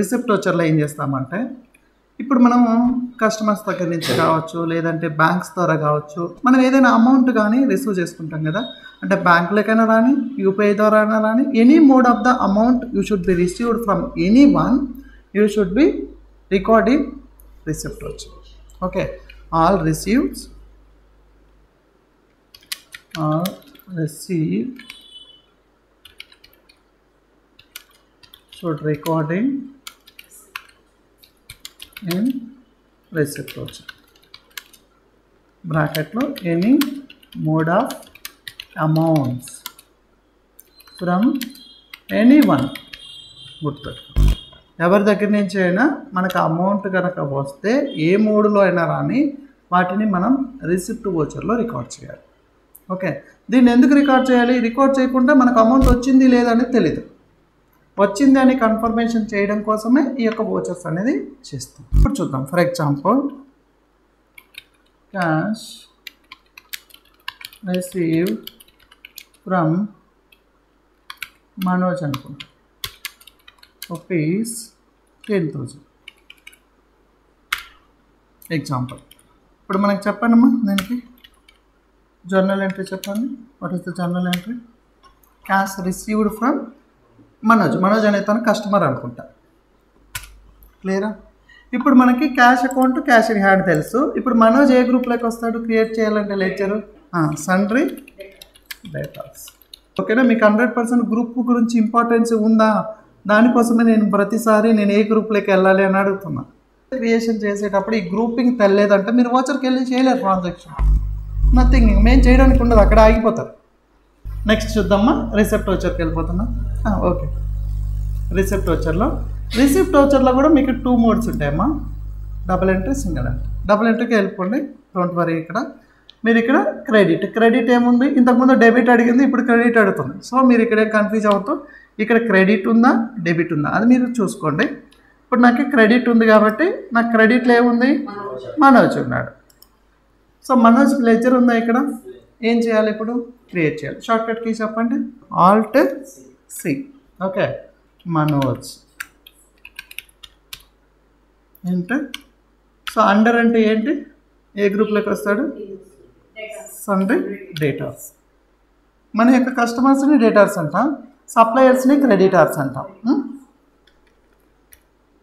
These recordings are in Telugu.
రిసిప్ట్ వచ్చర్లో ఏం చేస్తామంటే ఇప్పుడు మనం కస్టమర్స్ దగ్గర నుంచి కావచ్చు లేదంటే బ్యాంక్స్ ద్వారా కావచ్చు మనం ఏదైనా అమౌంట్ కానీ రిసీవ్ చేసుకుంటాం కదా అంటే బ్యాంకులకైనా రాని యూపీఐ ద్వారా అయినా రాని any mode of the amount you should be received from any one you should be recording receipt వచ్చి okay all receives should recording in receipt voucher bracket lo any mode of amounts from anyone గుర్తు ఎవరి దగ్గర నుంచి అయినా మనకు అమౌంట్ కనుక వస్తే ఏ మోడ్లో అయినా రాని వాటిని మనం రిసిప్ట్ వోచర్లో రికార్డ్ చేయాలి ఓకే దీన్ని ఎందుకు రికార్డ్ చేయాలి రికార్డ్ చేయకుండా మనకు అమౌంట్ వచ్చింది లేదని తెలియదు వచ్చింది అని కన్ఫర్మేషన్ చేయడం కోసమే ఈ యొక్క వోచర్స్ అనేది చేస్తాం ఇప్పుడు చూద్దాం for example cash receive from Manoj అనుకుంటాం ₹10,000 ఎగ్జాంపుల్ ఇప్పుడు మనకు చెప్పండమ్మా దీనికి జర్నల్ ఎంట్రీ చెప్పండి what is the journal entry cash received from Manoj అనే తన కస్టమర్ అనుకుంటా క్లియరా ఇప్పుడు మనకి cash account cash in hand తెలుసు ఇప్పుడు మనోజ్ ఏ గ్రూప్లోకి వస్తాడు క్రియేట్ చేయాలంటే లెక్చరు సండ్రీ డేటాస్ ఓకేనా మీకు 100% గ్రూప్ గురించి ఇంపార్టెన్స్ ఉందా దానికోసమే నేను ప్రతిసారి నేను ఏ గ్రూప్లోకి వెళ్ళాలి అని అడుగుతున్నా క్రియేషన్ చేసేటప్పుడు ఈ గ్రూపింగ్ తెలియదంటే మీరు వాచర్కి వెళ్ళి చేయలేరు ట్రాన్సాక్షన్ నథింగ్ మేము చేయడానికి ఉండదు అక్కడ ఆగిపోతారు నెక్స్ట్ చూద్దామా రిసిప్ట్ వోచర్కి వెళ్ళిపోతున్నా ఓకే రిసిప్ట్ వోచర్లో కూడా మీకు 2 మోడ్స్ ఉంటాయమ్మా double entry single entry double ఎంట్రీకి వెళ్ళిపోండి డోంట్ వరీ ఇక్కడ మీరు ఇక్కడ క్రెడిట్ ఏముంది ఇంతకుముందు డెబిట్ అడిగింది ఇప్పుడు క్రెడిట్ అడుగుతుంది సో మీరు ఇక్కడ కన్ఫ్యూజ్ అవుతూ ఇక్కడ క్రెడిట్ ఉందా డెబిట్ ఉందా అది మీరు చూసుకోండి ఇప్పుడు నాకు క్రెడిట్ ఉంది కాబట్టి నాకు క్రెడిట్లో ఏముంది మనోజ్ ఉన్నాడు సో మనోజ్ లెడ్జర్ ఉందా ఇక్కడ ఏం చేయాలి ఇప్పుడు క్రియేట్ చేయాలి షార్ట్కట్ కీ చెప్పండి ఆల్ట్ సి ఓకే మనోజ్ ఏంటి సో అండర్ అంటే ఏంటి ఏ గ్రూప్లోకి వస్తాడు సండ్రీ డేటార్స్ మన యొక్క కస్టమర్స్ని డేటార్స్ అంటాం సప్లయర్స్ని క్రెడిటార్స్ అంటాం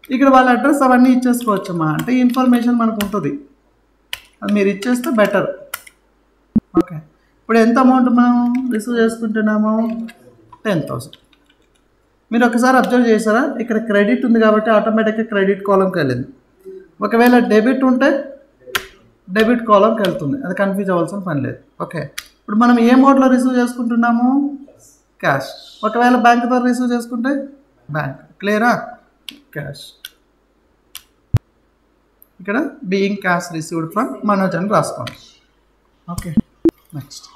ఇక్కడ వాళ్ళ అడ్రస్ అవన్నీ ఇచ్చేసుకోవచ్చమ్మా అంటే ఇన్ఫర్మేషన్ మనకు ఉంటుంది అది మీరు ఇచ్చేస్తే బెటర్ ఓకే ఇప్పుడు ఎంత అమౌంట్ మనం రిసీవ్ చేసుకుంటున్నాము 10,000 మీరు ఒకసారి అబ్జర్వ్ చేశారా ఇక్కడ క్రెడిట్ ఉంది కాబట్టి ఆటోమేటిక్గా క్రెడిట్ కాలంకి వెళ్ళింది ఒకవేళ డెబిట్ ఉంటే డెబిట్ కాలంకి వెళ్తుంది అది కన్ఫ్యూజ్ అవ్వాల్సిన పని లేదు ఓకే ఇప్పుడు మనం ఏ మోడ్లో రిసీవ్ చేసుకుంటున్నాము క్యాష్ ఒకవేళ బ్యాంక్ ద్వారా రిసీవ్ చేసుకుంటే బ్యాంక్ క్లియరా క్యాష్ ఇక్కడ being cash received from Manoj అని రాసుకోండి ఓకే నెక్స్ట్